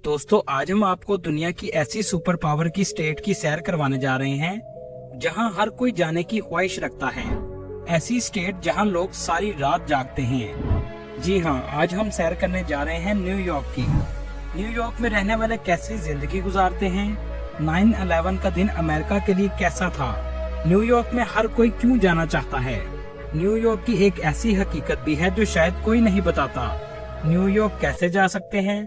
दोस्तों आज हम आपको दुनिया की ऐसी सुपर पावर की स्टेट की सैर करवाने जा रहे हैं जहां हर कोई जाने की ख्वाहिश रखता है। ऐसी स्टेट जहां लोग सारी रात जागते हैं। जी हां, आज हम सैर करने जा रहे हैं न्यूयॉर्क की। न्यूयॉर्क में रहने वाले कैसी जिंदगी गुजारते हैं, 9/11 का दिन अमेरिका के लिए कैसा था, न्यूयॉर्क में हर कोई क्यों जाना चाहता है। न्यूयॉर्क की एक ऐसी हकीकत भी है जो शायद कोई नहीं बताता। न्यूयॉर्क कैसे जा सकते हैं,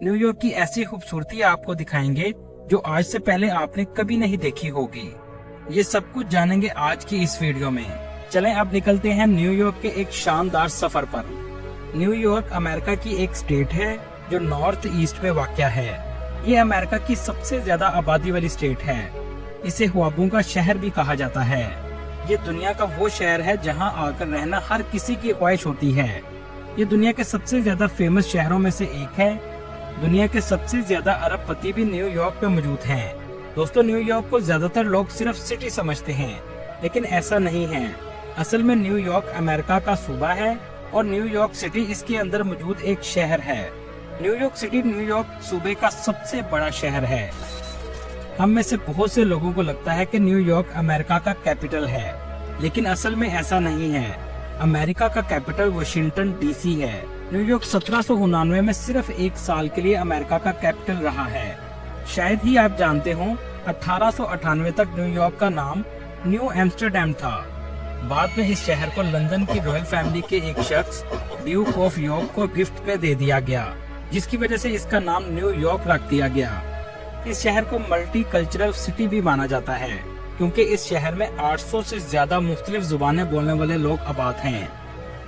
न्यूयॉर्क की ऐसी खूबसूरती आपको दिखाएंगे जो आज से पहले आपने कभी नहीं देखी होगी। ये सब कुछ जानेंगे आज की इस वीडियो में। चलें अब निकलते हैं न्यूयॉर्क के एक शानदार सफर पर। न्यूयॉर्क अमेरिका की एक स्टेट है जो नॉर्थ ईस्ट में वाक़या है। ये अमेरिका की सबसे ज्यादा आबादी वाली स्टेट है। इसे ख्वाबों का शहर भी कहा जाता है। ये दुनिया का वो शहर है जहां आकर रहना हर किसी की ख्वाहिश होती है। ये दुनिया के सबसे ज्यादा फेमस शहरों में से एक है। दुनिया के सबसे ज्यादा अरबपति भी न्यूयॉर्क में मौजूद हैं। दोस्तों न्यूयॉर्क को ज्यादातर लोग सिर्फ सिटी समझते हैं, लेकिन ऐसा नहीं है। असल में न्यूयॉर्क अमेरिका का सूबा है और न्यूयॉर्क सिटी इसके अंदर मौजूद एक शहर है। न्यूयॉर्क सिटी न्यूयॉर्क सूबे का सबसे बड़ा शहर है। हम में से बहुत से लोगों को लगता है कि न्यूयॉर्क अमेरिका का कैपिटल है, लेकिन असल में ऐसा नहीं है। अमेरिका का कैपिटल वाशिंगटन डीसी है। न्यूयॉर्क 1799 में सिर्फ एक साल के लिए अमेरिका का कैपिटल रहा है। शायद ही आप जानते हो 1898 तक न्यूयॉर्क का नाम न्यू एम्स्टर्डम था। बाद में इस शहर को लंदन की रॉयल फैमिली के एक शख्स ड्यूक ऑफ यॉर्क को गिफ्ट में दे दिया गया, जिसकी वजह से इसका नाम न्यूयॉर्क रख दिया गया। इस शहर को मल्टी कल्चरल सिटी भी माना जाता है, क्योंकि इस शहर में 800 से ज्यादा मुख्तलिफ जुबानें बोलने वाले लोग आबाद हैं।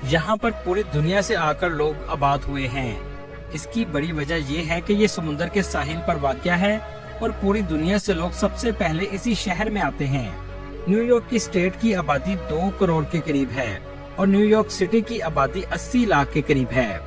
यहाँ पर पूरी दुनिया से आकर लोग आबाद हुए हैं। इसकी बड़ी वजह यह है कि ये समुद्र के साहिल पर वाक़या है और पूरी दुनिया से लोग सबसे पहले इसी शहर में आते हैं। न्यूयॉर्क की स्टेट की आबादी 2 करोड़ के करीब है और न्यूयॉर्क सिटी की आबादी 80 लाख के करीब है।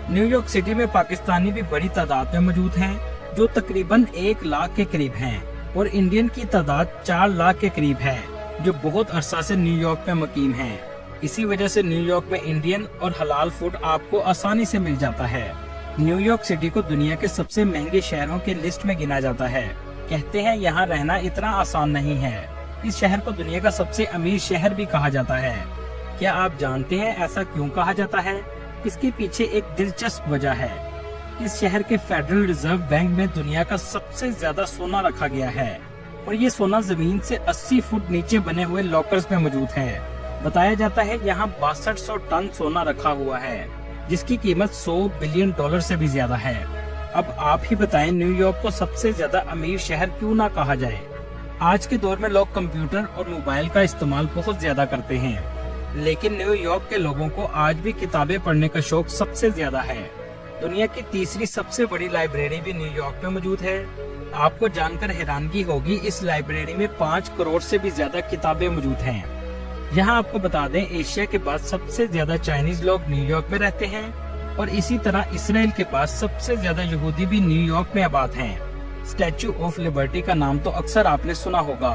न्यूयॉर्क सिटी में पाकिस्तानी भी बड़ी तादाद में मौजूद हैं, जो तकरीबन 1 लाख के करीब हैं, और इंडियन की तादाद 4 लाख के करीब है, जो बहुत अरसा से न्यूयॉर्क में मुकीम हैं। इसी वजह से न्यूयॉर्क में इंडियन और हलाल फूड आपको आसानी से मिल जाता है। न्यूयॉर्क सिटी को दुनिया के सबसे महंगे शहरों के लिस्ट में गिना जाता है। कहते हैं यहाँ रहना इतना आसान नहीं है। इस शहर को दुनिया का सबसे अमीर शहर भी कहा जाता है। क्या आप जानते हैं ऐसा क्यों कहा जाता है? इसके पीछे एक दिलचस्प वजह है। इस शहर के फेडरल रिजर्व बैंक में दुनिया का सबसे ज्यादा सोना रखा गया है और ये सोना जमीन से 80 फुट नीचे बने हुए लॉकर्स में मौजूद है। बताया जाता है यहाँ 6200 टन सोना रखा हुआ है, जिसकी कीमत $100 बिलियन से भी ज्यादा है। अब आप ही बताएं न्यूयॉर्क को सबसे ज्यादा अमीर शहर क्यों ना कहा जाए? आज के दौर में लोग कंप्यूटर और मोबाइल का इस्तेमाल बहुत ज्यादा करते हैं, लेकिन न्यूयॉर्क के लोगों को आज भी किताबें पढ़ने का शौक सबसे ज्यादा है। दुनिया की तीसरी सबसे बड़ी लाइब्रेरी भी न्यूयॉर्क में मौजूद है। आपको जानकर हैरानगी होगी, इस लाइब्रेरी में 5 करोड़ से भी ज्यादा किताबें मौजूद हैं। यहाँ आपको बता दें, एशिया के बाद सबसे ज्यादा चाइनीज लोग न्यूयॉर्क में रहते हैं और इसी तरह इसराइल के पास सबसे ज्यादा यहूदी भी न्यूयॉर्क में आबाद हैं। स्टैचू ऑफ लिबर्टी का नाम तो अक्सर आपने सुना होगा।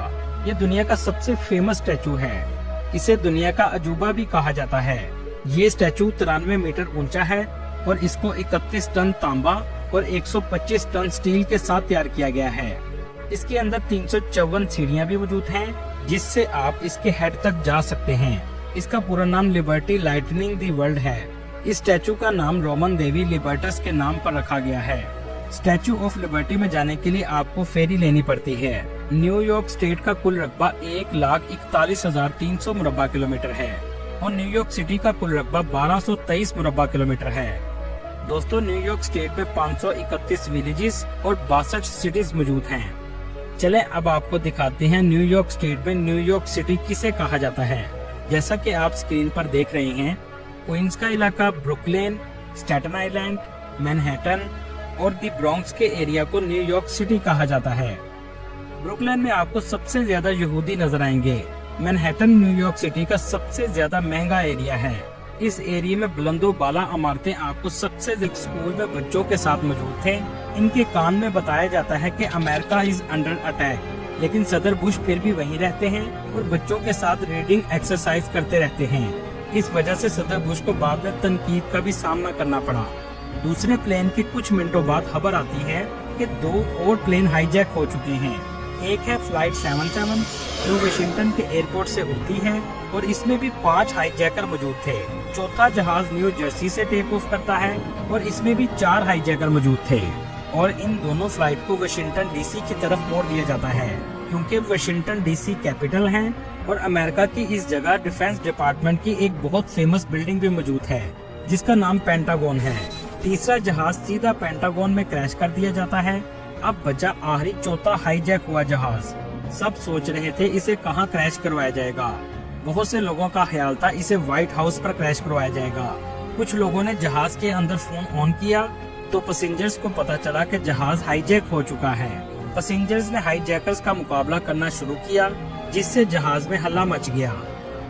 ये दुनिया का सबसे फेमस स्टैचू है। इसे दुनिया का अजूबा भी कहा जाता है। ये स्टैचू 93 मीटर ऊंचा है और इसको 31 टन तांबा और 125 टन स्टील के साथ तैयार किया गया है। इसके अंदर 354 सीढ़ियां भी मौजूद हैं, जिससे आप इसके हेड तक जा सकते हैं। इसका पूरा नाम लिबर्टी लाइटनिंग दी वर्ल्ड है। इस स्टैचू का नाम रोमन देवी लिबर्टस के नाम पर रखा गया है। स्टैचू ऑफ लिबर्टी में जाने के लिए आपको फेरी लेनी पड़ती है। न्यूयॉर्क स्टेट का कुल रकबा 1,41,300 मुरब्बा किलोमीटर है और न्यूयॉर्क सिटी का कुल रकबा 1223 मुरब्बा किलोमीटर है। दोस्तों न्यूयॉर्क स्टेट में 531 विलेजेस और 62 सिटीज मौजूद हैं। चलें अब आपको दिखाते हैं न्यूयॉर्क स्टेट में न्यूयॉर्क सिटी किसे कहा जाता है। जैसा कि आप स्क्रीन पर देख रहे हैं, क्वींस का इलाका, ब्रुकलिन, स्टैटन आइलैंड, मैनहट्टन और दी ब्रॉन्क्स के एरिया को न्यूयॉर्क सिटी कहा जाता है। ब्रुकलिन में आपको सबसे ज्यादा यहूदी नजर आएंगे। मैनहट्टन न्यूयॉर्क सिटी का सबसे ज्यादा महंगा एरिया है। इस एरिया में बुलंदो बाला इमारतें आपको सबसे ज्यादा स्कूल में बच्चों के साथ मौजूद थे। इनके कान में बताया जाता है कि अमेरिका इज अंडर अटैक, लेकिन सदर बुश फिर भी वहीं रहते हैं और बच्चों के साथ रीडिंग एक्सरसाइज करते रहते हैं। इस वजह से सदर बुश को बाद में तनकीद का भी सामना करना पड़ा। दूसरे प्लेन के कुछ मिनटों बाद खबर आती है कि 2 और प्लेन हाईजैक हो चुके हैं। एक है फ्लाइट 77 जो वाशिंगटन के एयरपोर्ट से उड़ती है और इसमें भी 5 हाईजैकर मौजूद थे। चौथा जहाज न्यू जर्सी से टेक ऑफ करता है और इसमें भी 4 हाईजैकर मौजूद थे और इन दोनों फ्लाइट को वाशिंगटन डीसी की तरफ मोड़ दिया जाता है क्योंकि वाशिंगटन डीसी कैपिटल है और अमेरिका की इस जगह डिफेंस डिपार्टमेंट की एक बहुत फेमस बिल्डिंग भी मौजूद है जिसका नाम पेंटागन है। तीसरा जहाज सीधा पेंटागन में क्रैश कर दिया जाता है। अब बचा आखिरी चौथा हाईजैक हुआ जहाज। सब सोच रहे थे इसे कहाँ क्रैश करवाया जाएगा। बहुत से लोगों का ख्याल था इसे व्हाइट हाउस पर क्रैश करवाया जाएगा। कुछ लोगों ने जहाज के अंदर फोन ऑन किया तो पैसेंजर्स को पता चला कि जहाज हाईजैक हो चुका है। पैसेंजर्स ने हाईजैकर्स का मुकाबला करना शुरू किया जिससे जहाज में हल्ला मच गया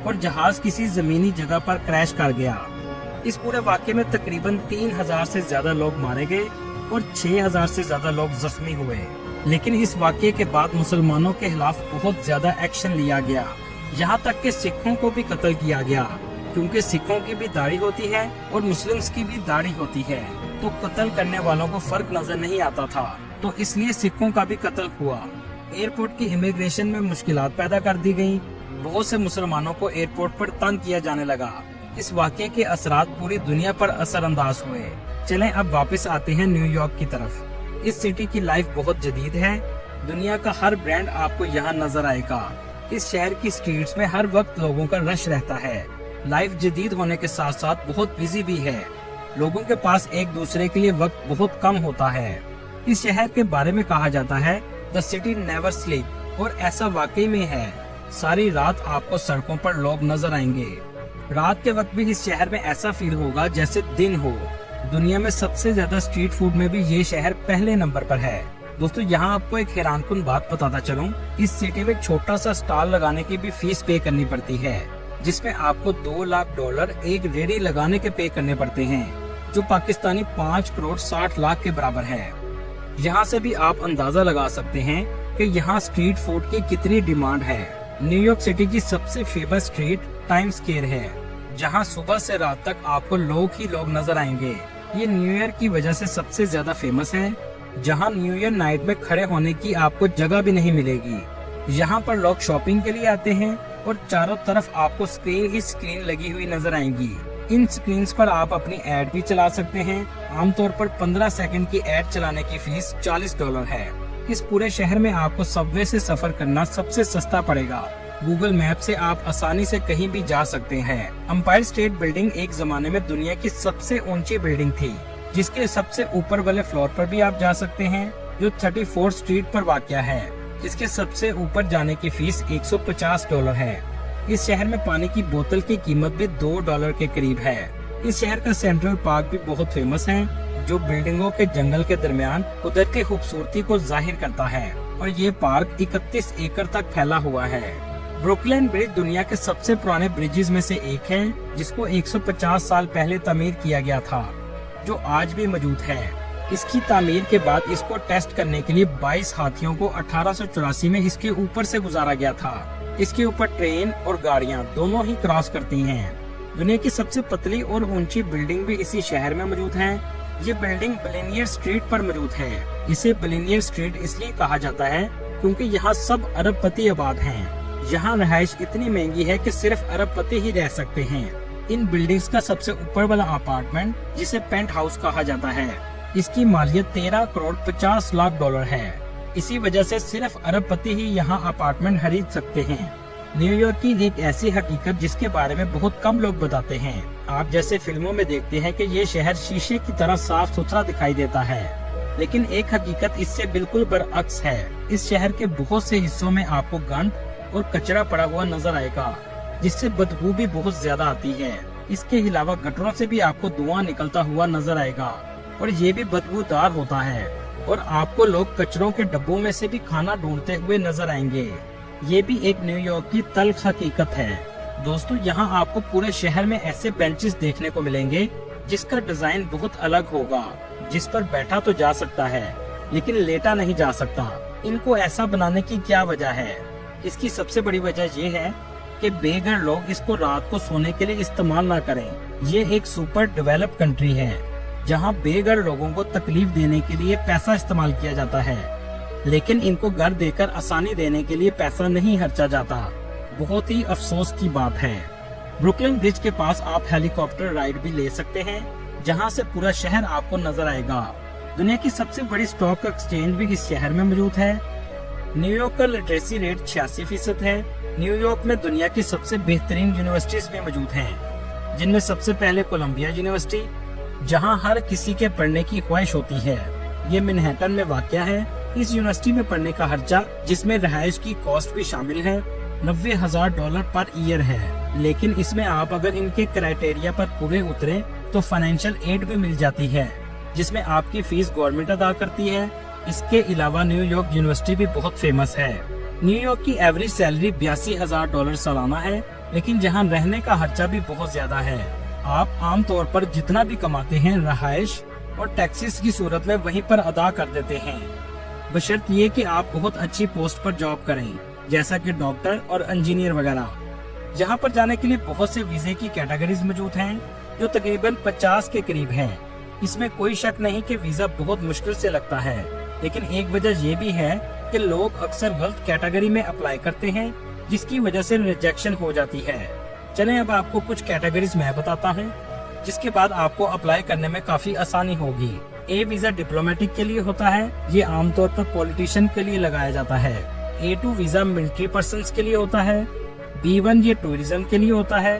और जहाज किसी जमीनी जगह पर क्रैश कर गया। इस पूरे वाक़ये में तकरीबन 3000 से ज्यादा लोग मारे गए और 6000 से ज्यादा लोग जख्मी हुए। लेकिन इस वाक़ये के बाद मुसलमानों के खिलाफ बहुत ज्यादा एक्शन लिया गया। यहाँ तक कि सिखों को भी कत्ल किया गया क्योंकि सिखों की भी दाढ़ी होती है और मुस्लिम्स की भी दाढ़ी होती है तो कत्ल करने वालों को फर्क नजर नहीं आता था तो इसलिए सिखों का भी कत्ल हुआ। एयरपोर्ट की इमिग्रेशन में मुश्किलात पैदा कर दी गयी। बहुत से मुसलमानों को एयरपोर्ट पर तंग किया जाने लगा। इस वाक़ये के असरात पूरी दुनिया पर असरअंदाज हुए। चलें अब वापस आते हैं न्यूयॉर्क की तरफ। इस सिटी की लाइफ बहुत जदीद है। दुनिया का हर ब्रांड आपको यहाँ नजर आएगा। इस शहर की स्ट्रीट्स में हर वक्त लोगों का रश रहता है। लाइफ जदीद होने के साथ साथ बहुत बिजी भी है। लोगों के पास एक दूसरे के लिए वक्त बहुत कम होता है। इस शहर के बारे में कहा जाता है द सिटी नेवर स्लीप और ऐसा वाकई में है। सारी रात आपको सड़कों पर लोग नजर आएंगे। रात के वक्त भी इस शहर में ऐसा फील होगा जैसे दिन हो। दुनिया में सबसे ज्यादा स्ट्रीट फूड में भी ये शहर पहले नंबर पर है। दोस्तों यहाँ आपको एक हैरानकुन बात बताता चलूं, इस सिटी में छोटा सा स्टॉल लगाने की भी फीस पे करनी पड़ती है जिसमें आपको $2 लाख एक रेडी लगाने के पे करने पड़ते हैं जो पाकिस्तानी 5 करोड़ 60 लाख के बराबर है। यहाँ से भी आप अंदाजा लगा सकते हैं कि यहाँ स्ट्रीट फूड की कितनी डिमांड है। न्यूयॉर्क सिटी की सबसे फेमस स्ट्रीट टाइम स्क्वायर है जहाँ सुबह से रात तक आपको लोग ही लोग नजर आएंगे। ये न्यू ईयर की वजह से सबसे ज्यादा फेमस है जहाँ न्यू ईयर नाइट में खड़े होने की आपको जगह भी नहीं मिलेगी। यहाँ पर लोग शॉपिंग के लिए आते हैं और चारों तरफ आपको स्क्रीन ही स्क्रीन लगी हुई नजर आएंगी। इन स्क्रीन्स पर आप अपनी एड भी चला सकते हैं। आमतौर पर 15 सेकंड की एड चलाने की फीस $40 है। इस पूरे शहर में आपको सबवे से सफर करना सबसे सस्ता पड़ेगा। गूगल मैप से आप आसानी से कहीं भी जा सकते हैं। एम्पायर स्टेट बिल्डिंग एक जमाने में दुनिया की सबसे ऊंची बिल्डिंग थी जिसके सबसे ऊपर वाले फ्लोर पर भी आप जा सकते हैं जो 34th स्ट्रीट पर वाक़या है। इसके सबसे ऊपर जाने की फीस $150 है। इस शहर में पानी की बोतल की कीमत भी $2 के करीब है। इस शहर का सेंट्रल पार्क भी बहुत फेमस है जो बिल्डिंगों के जंगल के दरमियान कुदरती खूबसूरती को जाहिर करता है और ये पार्क 31 एकड़ तक फैला हुआ है। ब्रुकलिन ब्रिज दुनिया के सबसे पुराने ब्रिजेस में से एक है जिसको 150 साल पहले तामीर किया गया था जो आज भी मौजूद है। इसकी तामीर के बाद इसको टेस्ट करने के लिए 22 हाथियों को 1884 में इसके ऊपर से गुजारा गया था। इसके ऊपर ट्रेन और गाड़ियां दोनों ही क्रॉस करती हैं। दुनिया की सबसे पतली और ऊंची बिल्डिंग भी इसी शहर में मौजूद है। ये बिल्डिंग बिलियनियर स्ट्रीट पर मौजूद है। इसे बिलियनियर स्ट्रीट इसलिए कहा जाता है क्योंकि यहाँ सब अरबपति आबाद हैं। यहाँ रहायश इतनी महंगी है कि सिर्फ अरबपति ही रह सकते हैं। इन बिल्डिंग्स का सबसे ऊपर वाला अपार्टमेंट जिसे पेंट हाउस कहा जाता है इसकी मालियत $13 करोड़ 50 लाख है। इसी वजह से सिर्फ अरबपति ही यहाँ अपार्टमेंट खरीद सकते हैं। न्यूयॉर्क की एक ऐसी हकीकत जिसके बारे में बहुत कम लोग बताते हैं। आप जैसे फिल्मों में देखते हैं कि ये शहर शीशे की तरह साफ सुथरा दिखाई देता है, लेकिन एक हकीकत इससे बिल्कुल बरअक्स है। इस शहर के बहुत से हिस्सों में आपको गंद और कचरा पड़ा हुआ नजर आएगा जिससे बदबू भी बहुत ज्यादा आती है। इसके अलावा गटरों से भी आपको धुआं निकलता हुआ नजर आएगा और ये भी बदबूदार होता है और आपको लोग कचरों के डब्बों में से भी खाना ढूंढते हुए नजर आएंगे। ये भी एक न्यूयॉर्क की तल्ख हकीकत है। दोस्तों यहाँ आपको पूरे शहर में ऐसे बेंचेस देखने को मिलेंगे जिसका डिजाइन बहुत अलग होगा, जिस पर बैठा तो जा सकता है लेकिन लेटा नहीं जा सकता। इनको ऐसा बनाने की क्या वजह है? इसकी सबसे बड़ी वजह ये है कि बेघर लोग इसको रात को सोने के लिए इस्तेमाल ना करें। ये एक सुपर डेवलप्ड कंट्री है। जहां बेघर लोगों को तकलीफ देने के लिए पैसा इस्तेमाल किया जाता है, लेकिन इनको घर देकर आसानी देने के लिए पैसा नहीं खर्चा जाता। बहुत ही अफसोस की बात है। ब्रुकलिन ब्रिज के पास आप हेलीकॉप्टर राइड भी ले सकते हैं, जहां से पूरा शहर आपको नजर आएगा। दुनिया की सबसे बड़ी स्टॉक एक्सचेंज भी इस शहर में मौजूद है। न्यूयॉर्क का लिटरेसी रेट 86% है। न्यूयॉर्क में दुनिया की सबसे बेहतरीन यूनिवर्सिटीज भी मौजूद हैं, जिनमें सबसे पहले कोलंबिया यूनिवर्सिटी, जहां हर किसी के पढ़ने की ख्वाहिश होती है। ये मैनहट्टन में वाक़या है। इस यूनिवर्सिटी में पढ़ने का खर्चा, जिसमें रहायश की कॉस्ट भी शामिल है, $90,000 पर ईयर है। लेकिन इसमें आप अगर इनके क्राइटेरिया पर पूरे उतरे तो फाइनेंशियल एड भी मिल जाती है, जिसमें आपकी फीस गवर्नमेंट अदा करती है। इसके अलावा न्यूयॉर्क यूनिवर्सिटी भी बहुत फेमस है। न्यूयॉर्क की एवरेज सैलरी $82,000 सालाना है, लेकिन जहां रहने का खर्चा भी बहुत ज्यादा है। आप आमतौर पर जितना भी कमाते हैं रहायश और टैक्सेस की सूरत में वहीं पर अदा कर देते हैं, बशर्त ये कि आप बहुत अच्छी पोस्ट पर जॉब करें, जैसा कि डॉक्टर और इंजीनियर वगैरह। यहाँ पर जाने के लिए बहुत से वीजे की कैटेगरीज मौजूद हैं, जो तकरीबन 50 के करीब हैं। इसमें कोई शक नहीं कि वीजा बहुत मुश्किल से लगता है, लेकिन एक वजह ये भी है कि लोग अक्सर गलत कैटेगरी में अप्लाई करते हैं, जिसकी वजह से रिजेक्शन हो जाती है। चलें अब आपको कुछ कैटेगरीज मैं बताता हूँ, जिसके बाद आपको अप्लाई करने में काफी आसानी होगी। ए वीजा डिप्लोमेटिक के लिए होता है। ये आमतौर पर पॉलिटिशियन के लिए लगाया जाता है। A2 वीजा मिलिट्री पर्सन्स के लिए होता है। B1 ये टूरिज्म के लिए होता है।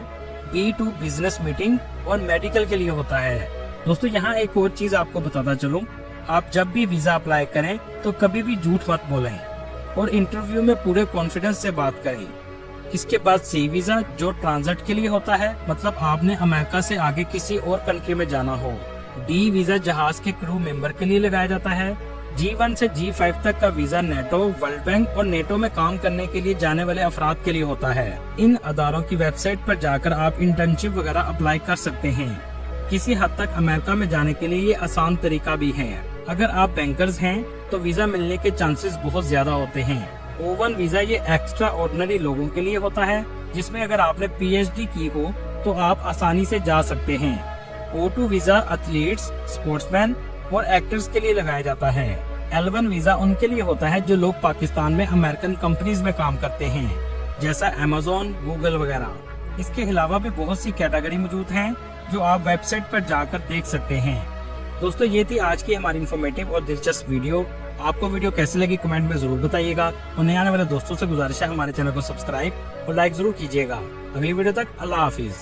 B2 बिजनेस मीटिंग और मेडिकल के लिए होता है। दोस्तों यहाँ एक और चीज आपको बताता चलूं, आप जब भी वीजा अप्लाई करें तो कभी भी झूठ मत बोलें और इंटरव्यू में पूरे कॉन्फिडेंस से बात करें। इसके बाद C वीजा जो ट्रांजिट के लिए होता है, मतलब आपने अमेरिका से आगे किसी और कंट्री में जाना हो। D वीजा जहाज के क्रू मेंबर के लिए लगाया जाता है। G1 से G5 तक का वीजा नेटो, वर्ल्ड बैंक और नेटो में काम करने के लिए जाने वाले अफराद के लिए होता है। इन अदारों की वेबसाइट पर जाकर आप इंटर्नशिप वगैरह अप्लाई कर सकते हैं। किसी हद तक अमेरिका में जाने के लिए ये आसान तरीका भी है। अगर आप बैंकर्स हैं तो वीजा मिलने के चांसेस बहुत ज्यादा होते हैं। O1 वीजा ये एक्स्ट्रा ऑर्डिनरी लोगों के लिए होता है, जिसमें अगर आपने PhD की हो तो आप आसानी से जा सकते हैं। O2 वीजा एथलीट्स, स्पोर्ट्समैन और एक्टर्स के लिए लगाया जाता है। L1 वीजा उनके लिए होता है जो लोग पाकिस्तान में अमेरिकन कंपनीज में काम करते हैं, जैसा Amazon, गूगल वगैरह। इसके अलावा भी बहुत सी कैटेगरी मौजूद हैं, जो आप वेबसाइट पर जाकर देख सकते हैं। दोस्तों ये थी आज की हमारी इन्फॉर्मेटिव और दिलचस्प वीडियो। आपको वीडियो कैसी लगी कमेंट में जरूर बताइएगा, और नए आने वाले दोस्तों से गुजारिश है हमारे चैनल को सब्सक्राइब और लाइक जरूर कीजिएगा। अगली वीडियो तक अल्लाह हाफिज।